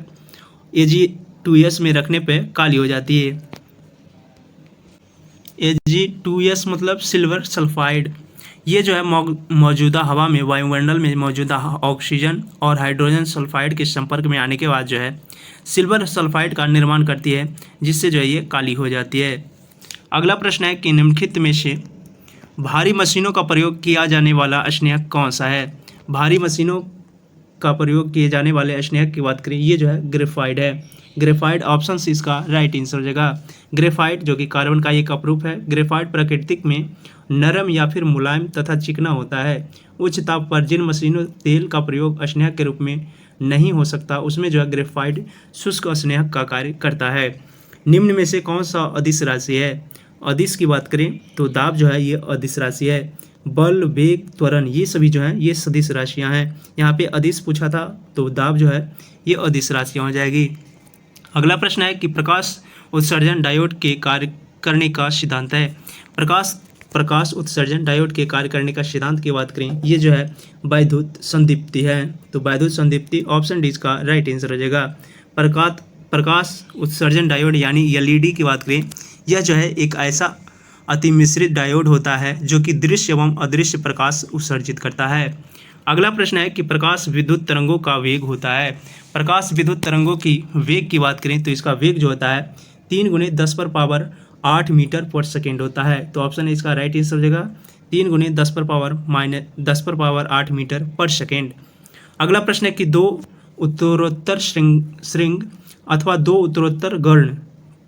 Ag2S में रखने पे काली हो जाती है। Ag2S मतलब सिल्वर सल्फाइड। ये जो है मौजूदा हवा में वायुमंडल में मौजूदा ऑक्सीजन और हाइड्रोजन सल्फाइड के संपर्क में आने के बाद जो है सिल्वर सल्फाइड का निर्माण करती है जिससे जो है ये काली हो जाती है। अगला प्रश्न है कि निम्नलिखित में से भारी मशीनों का प्रयोग किया जाने वाला स्नेहक कौन सा है। भारी मशीनों का प्रयोग किए जाने वाले स्नेहक की बात करें ये जो है ग्रेफाइट है। ग्रेफाइट ऑप्शन सी इसका राइट आंसर हो जाएगा। ग्रेफाइट जो कि कार्बन का एक अपरूप है। ग्रेफाइट प्राकृतिक में नरम या फिर मुलायम तथा चिकना होता है। उच्च ताप पर जिन मशीनों तेल का प्रयोग स्नेहक के रूप में नहीं हो सकता उसमें जो है ग्रेफाइट शुष्क स्नेहक का कार्य करता है। निम्न में से कौन सा अदिश राशि है। अदिश की बात करें तो दाब जो है ये अदिश राशि है। बल, वेग, त्वरण ये सभी जो हैं ये सदिश राशियां हैं। यहाँ पे अदिश पूछा था तो दाब जो है ये अदिश राशियां हो जाएगी। अगला प्रश्न है कि प्रकाश उत्सर्जन डायोड के कार्य करने का सिद्धांत है। प्रकाश उत्सर्जन डायोड के कार्य करने का सिद्धांत की बात करें ये जो है वैद्युत संदीप्ति है। तो वैद्युत संदीप्ति ऑप्शन डी इसका राइट आंसर हो जाएगा। प्रकाश उत्सर्जन डायोड यानी एलईडी की बात करें यह जो है एक ऐसा अतिमिश्रित डायोड होता है जो कि दृश्य एवं अदृश्य प्रकाश उत्सर्जित करता है। अगला प्रश्न है कि प्रकाश विद्युत तरंगों का वेग होता है। प्रकाश विद्युत तरंगों की वेग की बात करें तो इसका वेग जो होता है 3 × 10⁸ मीटर पर सेकेंड होता है। तो ऑप्शन है इसका राइट आंसर हो जाएगा 3 × 10⁻⁸ मीटर पर सेकेंड। अगला प्रश्न है कि दो उत्तरोत्तर श्रृंग अथवा दो उत्तरोत्तर गर्ण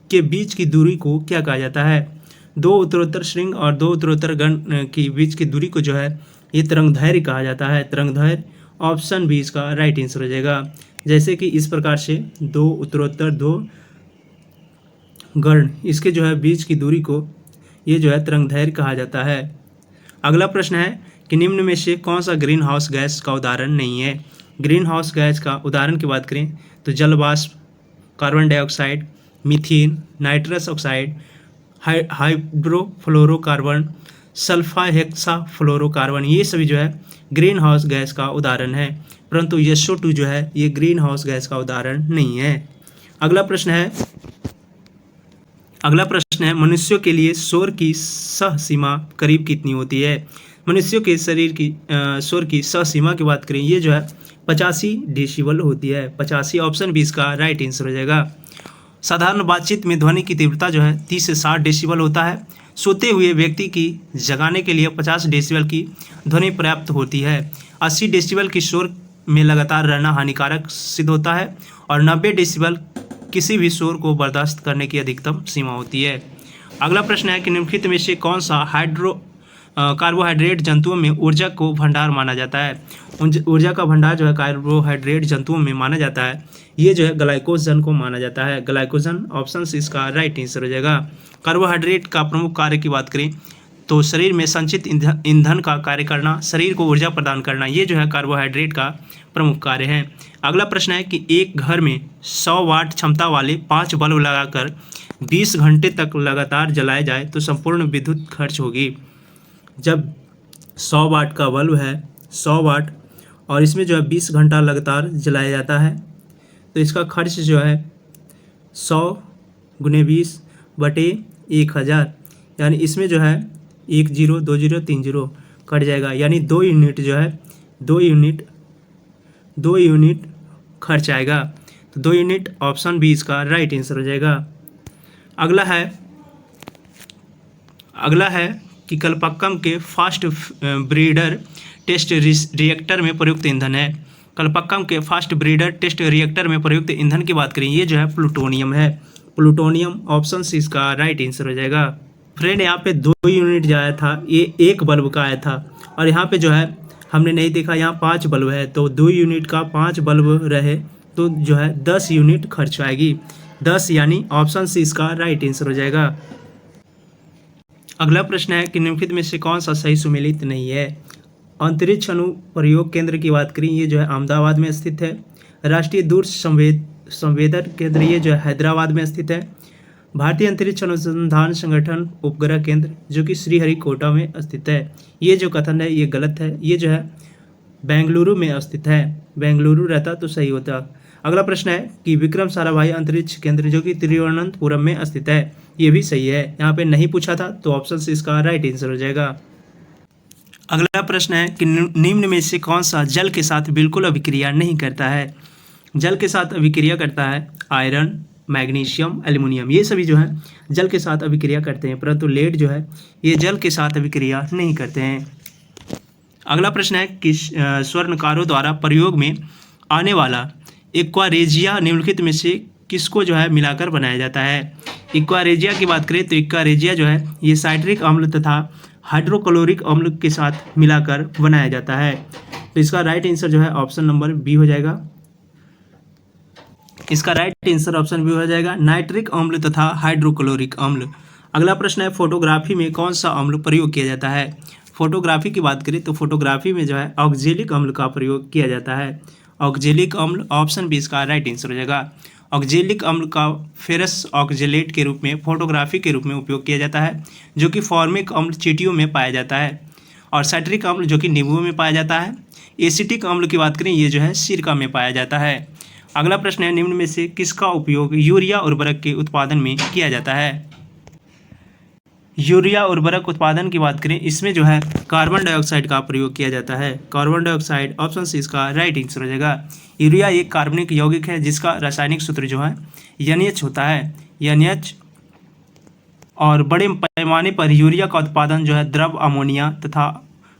के बीच की दूरी को क्या कहा जाता है। दो उत्तरोत्तर श्रृंग और दो उत्तरोत्तर गर्ण के बीच की दूरी को जो है ये तरंगदैर्घ्य कहा जाता है। तरंगदैर्घ्य ऑप्शन बी इसका राइट आंसर हो जाएगा। जैसे कि इस प्रकार से दो उत्तरोत्तर दो गर्ण इसके जो है बीच की दूरी को ये जो है तरंगदैर्घ्य कहा जाता है। अगला प्रश्न है कि निम्न में से कौन सा ग्रीन हाउस गैस का उदाहरण नहीं है। ग्रीन हाउस गैस का उदाहरण की बात करें तो जल वाष्प, carbon dioxide, methane, nitrous oxide, hydrofluorocarbon, सल्फाहेक्साफ्लोरोकार्बन ये सभी जो है ग्रीन हाउस गैस का उदाहरण है। परंतु SO2 जो है ये ग्रीन हाउस गैस का उदाहरण नहीं है। अगला प्रश्न है मनुष्यों के लिए शोर की सह सीमा करीब कितनी होती है। मनुष्यों के शरीर की शोर की सह सीमा की बात करें ये जो है 85 डेसिबल होती है। 85 ऑप्शन बी इसका राइट आंसर हो जाएगा। साधारण बातचीत में ध्वनि की तीव्रता जो है 30 से 60 डेसिबल होता है। सोते हुए व्यक्ति की जगाने के लिए 50 डेसिबल की ध्वनि पर्याप्त होती है। 80 डेसिबल की शोर में लगातार रहना हानिकारक सिद्ध होता है और 90 डेसिबल किसी भी शोर को बर्दाश्त करने की अधिकतम सीमा होती है। अगला प्रश्न है कि निम्नलिखित में से कौन सा कार्बोहाइड्रेट जंतुओं में ऊर्जा को भंडार माना जाता है। ऊर्जा का भंडार जो है कार्बोहाइड्रेट जंतुओं में माना जाता है ये जो है ग्लाइकोजन को माना जाता है। ग्लाइकोजन ऑप्शन से इसका राइट आंसर हो जाएगा। कार्बोहाइड्रेट का प्रमुख कार्य की बात करें तो शरीर में संचित ईंधन का कार्य करना, शरीर को ऊर्जा प्रदान करना ये जो है कार्बोहाइड्रेट का प्रमुख कार्य है। अगला प्रश्न है कि एक घर में 100 वाट क्षमता वाले 5 बल्ब लगाकर 20 घंटे तक लगातार जलाया जाए तो संपूर्ण विद्युत खर्च होगी। जब 100 वाट का बल्ब है 100 वाट और इसमें जो है 20 घंटा लगातार जलाया जाता है तो इसका खर्च जो है 100 × 20/1000 यानी इसमें जो है 10 20 कट जाएगा यानी 2 यूनिट जो है 2 यूनिट खर्च आएगा। तो 2 यूनिट ऑप्शन बी इसका राइट आंसर हो जाएगा। अगला है कि कलपक्कम के फास्ट ब्रीडर टेस्ट रिएक्टर में प्रयुक्त ईंधन है। कलपक्कम के फास्ट ब्रीडर टेस्ट रिएक्टर में प्रयुक्त ईंधन की बात करें, ये जो है प्लूटोनियम है। प्लूटोनियम ऑप्शन सी इसका राइट आंसर हो जाएगा। फ्रेंड यहाँ पे 2 यूनिट जो आया था ये 1 बल्ब का आया था, और यहाँ पे जो है हमने नहीं देखा, यहाँ 5 बल्ब है, तो 2 यूनिट का 5 बल्ब रहे तो जो है 10 यूनिट खर्च आएगी, 10, यानी ऑप्शन सी इसका राइट आंसर हो जाएगा। अगला प्रश्न है कि निम्नलिखित में से कौन सा सही सुमेलित नहीं है। अंतरिक्ष अनुप्रयोग केंद्र की बात करें, ये जो है अहमदाबाद में स्थित है। राष्ट्रीय दूर संवेदन केंद्र, ये जो है हैदराबाद में स्थित है। भारतीय अंतरिक्ष अनुसंधान संगठन उपग्रह केंद्र जो कि श्रीहरिकोटा में स्थित है, ये जो कथन है ये गलत है, ये जो है बेंगलुरु में स्थित है। बेंगलुरु रहता तो सही होता। अगला प्रश्न है कि विक्रम साराभाई अंतरिक्ष केंद्र जो कि तिरुवनंतपुरम में स्थित है, ये भी सही है। यहाँ पे नहीं पूछा था तो ऑप्शन सी इसका राइट आंसर हो जाएगा। अगला प्रश्न है कि निम्न में से कौन सा जल के साथ बिल्कुल अभिक्रिया नहीं करता है। जल के साथ अभिक्रिया करता है आयरन, मैग्नीशियम, एल्युमिनियम, ये सभी जो है जल के साथ अभिक्रिया करते हैं, परंतु लेड जो है ये जल के साथ अभिक्रिया नहीं करते हैं। अगला प्रश्न है कि स्वर्णकारों द्वारा प्रयोग में आने वाला एक्वारेजिया निम्नलिखित में से किसको जो है मिलाकर बनाया जाता है। एक्वारेजिया की बात करें तो एक्वारेजिया जो है ये साइट्रिक अम्ल तथा हाइड्रोक्लोरिक अम्ल के साथ मिलाकर बनाया जाता है, तो इसका राइट आंसर जो है ऑप्शन नंबर बी हो जाएगा। इसका राइट आंसर ऑप्शन बी हो जाएगा, नाइट्रिक अम्ल तथा हाइड्रोक्लोरिक अम्ल। अगला प्रश्न है फोटोग्राफी में कौन सा अम्ल प्रयोग किया जाता है। फोटोग्राफी की बात करें तो फोटोग्राफी में जो है ऑक्जेलिक अम्ल का प्रयोग किया जाता है। ऑक्जेलिक अम्ल, ऑप्शन बी इसका राइट आंसर हो जाएगा। ऑक्जेलिक अम्ल का फेरस ऑक्जेलेट के रूप में फोटोग्राफी के रूप में उपयोग किया जाता है, जो कि फॉर्मिक अम्ल चींटियों में पाया जाता है, और साइट्रिक अम्ल जो कि नींबुओं में पाया जाता है। एसिटिक अम्ल की बात करें ये जो है सिरका में पाया जाता है। अगला प्रश्न है निम्न में से किसका उपयोग यूरिया उर्वरक के उत्पादन में किया जाता है। यूरिया उर्वरक उत्पादन की बात करें, इसमें जो है कार्बन डाइऑक्साइड का प्रयोग किया जाता है। कार्बन डाइऑक्साइड, ऑप्शन सी इसका राइट आंसर हो जाएगा। यूरिया एक कार्बनिक यौगिक है जिसका रासायनिक सूत्र जो है NH होता है, NH, और बड़े पैमाने पर यूरिया का उत्पादन जो है द्रव अमोनिया तथा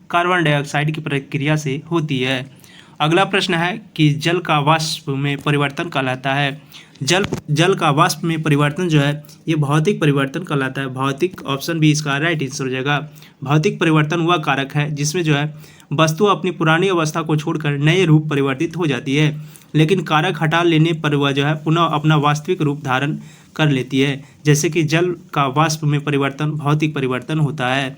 कार्बन डाइऑक्साइड की प्रक्रिया से होती है। अगला प्रश्न है कि जल का वाष्प में परिवर्तन कहलाता है। जल का वाष्प में परिवर्तन जो है ये भौतिक परिवर्तन कहलाता है। भौतिक, ऑप्शन बी इसका राइट आंसर हो जाएगा। भौतिक परिवर्तन वह कारक है जिसमें जो है वस्तु अपनी पुरानी अवस्था को छोड़कर नए रूप परिवर्तित हो जाती है, लेकिन कारक हटा लेने पर वह जो है पुनः अपना वास्तविक रूप धारण कर लेती है, जैसे कि जल का वाष्प में परिवर्तन भौतिक परिवर्तन होता है।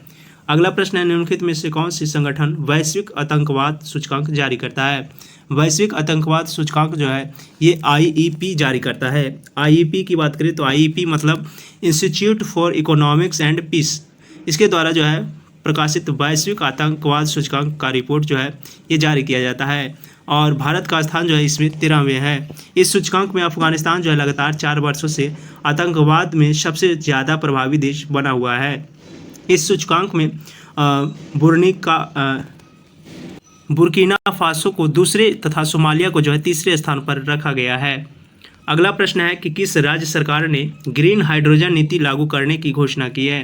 अगला प्रश्न है निम्नलिखित में से कौन सी संगठन वैश्विक आतंकवाद सूचकांक जारी करता है। वैश्विक आतंकवाद सूचकांक जो है ये IEP जारी करता है। IEP की बात करें तो IEP मतलब institute for economics and peace, इसके द्वारा जो है प्रकाशित वैश्विक आतंकवाद सूचकांक का रिपोर्ट जो है ये जारी किया जाता है, और भारत का स्थान जो है इसमें 13वें है। इस सूचकांक में अफगानिस्तान जो है लगातार 4 वर्षों से आतंकवाद में सबसे ज़्यादा प्रभावी देश बना हुआ है। इस सूचकांक में बुर्किना फासो को दूसरे तथा सोमालिया को जो है तीसरे स्थान पर रखा गया है। अगला प्रश्न है कि किस राज्य सरकार ने ग्रीन हाइड्रोजन नीति लागू करने की घोषणा की है।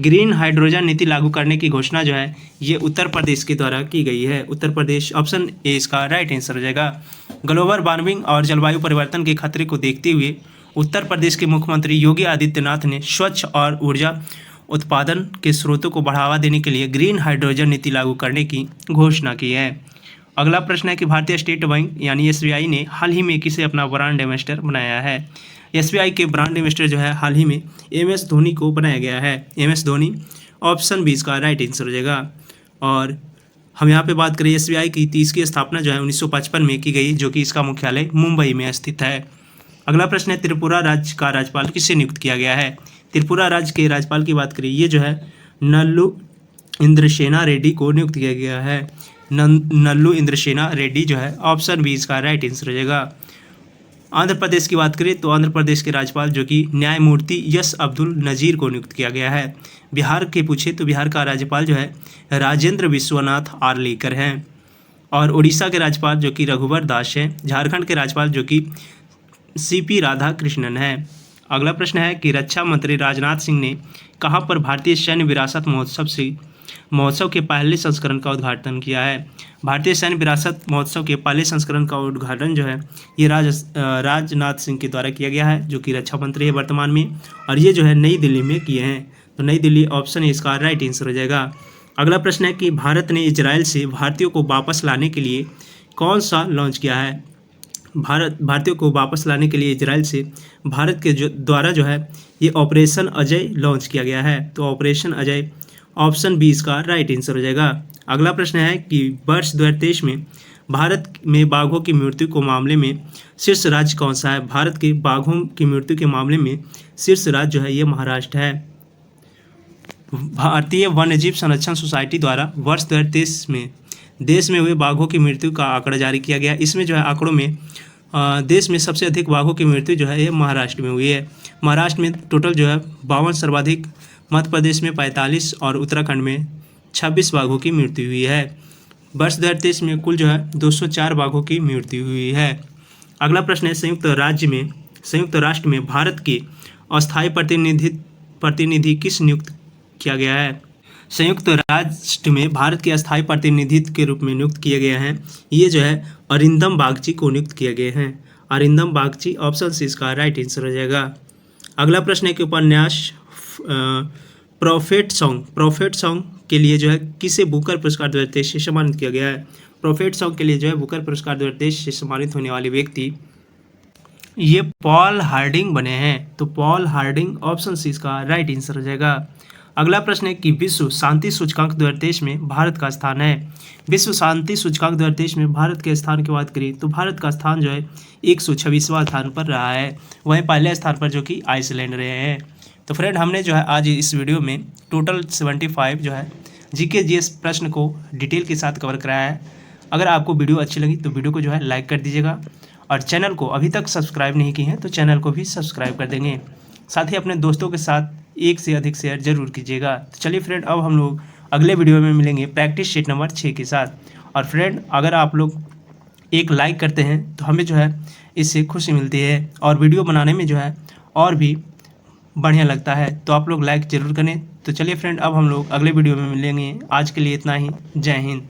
ग्रीन हाइड्रोजन नीति लागू करने की घोषणा जो है ये उत्तर प्रदेश के द्वारा की गई है। उत्तर प्रदेश, ऑप्शन ए इसका राइट आंसर हो जाएगा। ग्लोबल वार्मिंग और जलवायु परिवर्तन के खतरे को देखते हुए उत्तर प्रदेश के मुख्यमंत्री योगी आदित्यनाथ ने स्वच्छ और ऊर्जा उत्पादन के स्रोतों को बढ़ावा देने के लिए ग्रीन हाइड्रोजन नीति लागू करने की घोषणा की है। अगला प्रश्न है कि भारतीय स्टेट बैंक यानी SBI ने हाल ही में किसे अपना ब्रांड एम्बेसडर बनाया है। SBI के ब्रांड एम्बेसडर जो है हाल ही में MS धोनी को बनाया गया है। MS धोनी, ऑप्शन बी इसका राइट आंसर हो जाएगा। और हम यहाँ पे बात करें SBI की, तो इसकी स्थापना जो है 1955 में की गई, जो कि इसका मुख्यालय मुंबई में स्थित है। अगला प्रश्न है त्रिपुरा राज्य का राज्यपाल किसे नियुक्त किया गया है। त्रिपुरा राज्य के राज्यपाल की बात करें, ये जो है नल्लू इंद्रसेना रेड्डी को नियुक्त किया गया है। नल्लू इंद्रसेना रेड्डी जो है, ऑप्शन बी इसका राइट आंसर हो जाएगा। आंध्र प्रदेश की बात करें तो आंध्र प्रदेश के राज्यपाल जो कि न्यायमूर्ति एस अब्दुल नज़ीर को नियुक्त किया गया है। बिहार के पूछे तो बिहार का राज्यपाल जो है राजेंद्र विश्वनाथ आर्लेकर हैं, और उड़ीसा के राज्यपाल जो कि रघुवर दास हैं। झारखंड के राज्यपाल जो कि CP राधाकृष्णन है। अगला प्रश्न है कि रक्षा मंत्री राजनाथ सिंह ने कहाँ पर भारतीय सैन्य विरासत महोत्सव के पहले संस्करण का उद्घाटन किया है। भारतीय सैन्य विरासत महोत्सव के पहले संस्करण का उद्घाटन जो है ये राजनाथ सिंह के द्वारा किया गया है, जो कि रक्षा मंत्री है वर्तमान में, और ये जो है नई दिल्ली में किए हैं। तो नई दिल्ली ऑप्शन इसका राइट आंसर हो जाएगा। अगला प्रश्न है कि भारत ने इजराइल से भारतीयों को वापस लाने के लिए कौन सा लॉन्च किया है। भारतीयों को वापस लाने के लिए इजराइल से भारत के द्वारा जो है ये ऑपरेशन अजय लॉन्च किया गया है। तो ऑपरेशन अजय ऑप्शन बी इसका राइट आंसर हो जाएगा। अगला प्रश्न है कि वर्ष 2023 में भारत में बाघों की मृत्यु के मामले में शीर्ष राज्य कौन सा है। भारत के बाघों की मृत्यु के मामले में शीर्ष राज्य जो है ये महाराष्ट्र है। भारतीय वन्यजीव संरक्षण सोसाइटी द्वारा वर्ष 2023 में देश में हुए बाघों की मृत्यु का आंकड़ा जारी किया गया। इसमें जो है आंकड़ों में देश में सबसे अधिक बाघों की मृत्यु जो है ये महाराष्ट्र में हुई है। महाराष्ट्र में टोटल जो है 52 सर्वाधिक, मध्य प्रदेश में 45 और उत्तराखंड में 26 बाघों की मृत्यु हुई है। वर्ष 2023 में कुल जो है 204 बाघों की मृत्यु हुई है। अगला प्रश्न है संयुक्त राष्ट्र में भारत के अस्थायी प्रतिनिधि किस नियुक्त किया गया है। संयुक्त राष्ट्र में भारत के अस्थायी प्रतिनिधित्व के रूप में नियुक्त किए गए हैं, ये जो है अरिंदम बागची को नियुक्त किए गए हैं। अरिंदम बागची ऑप्शन सी इसका राइट आंसर हो जाएगा। अगला प्रश्न है कि उपन्यास प्रोफेट सॉन्ग के लिए जो है किसे बुकर पुरस्कार 2023 से सम्मानित किया गया है। प्रोफेट सॉन्ग के लिए जो है बुकर पुरस्कार 2023 से सम्मानित होने वाले व्यक्ति ये पॉल हार्डिंग बने हैं। तो पॉल हार्डिंग ऑप्शन सी इसका राइट आंसर हो जाएगा। अगला प्रश्न है कि विश्व शांति सूचकांक 2023 में भारत का स्थान है। विश्व शांति सूचकांक 2023 में भारत के स्थान की बात करें तो भारत का स्थान जो है 126वां स्थान पर रहा है। वहीं पहले स्थान पर जो कि आइसलैंड रहे हैं। तो फ्रेंड, हमने जो है आज इस वीडियो में टोटल 75 जो है जीके जीएस प्रश्न को डिटेल के साथ कवर कराया है। अगर आपको वीडियो अच्छी लगी तो वीडियो को जो है लाइक कर दीजिएगा, और चैनल को अभी तक सब्सक्राइब नहीं किए हैं तो चैनल को भी सब्सक्राइब कर देंगे। साथ ही अपने दोस्तों के साथ एक से अधिक शेयर जरूर कीजिएगा। तो चलिए फ्रेंड, अब हम लोग अगले वीडियो में मिलेंगे प्रैक्टिस शीट नंबर 6 के साथ। और फ्रेंड, अगर आप लोग एक लाइक करते हैं तो हमें जो है इससे खुशी मिलती है और वीडियो बनाने में जो है और भी बढ़िया लगता है। तो आप लोग लाइक ज़रूर करें। तो चलिए फ्रेंड, अब हम लोग अगले वीडियो में मिलेंगे। आज के लिए इतना ही। जय हिंद।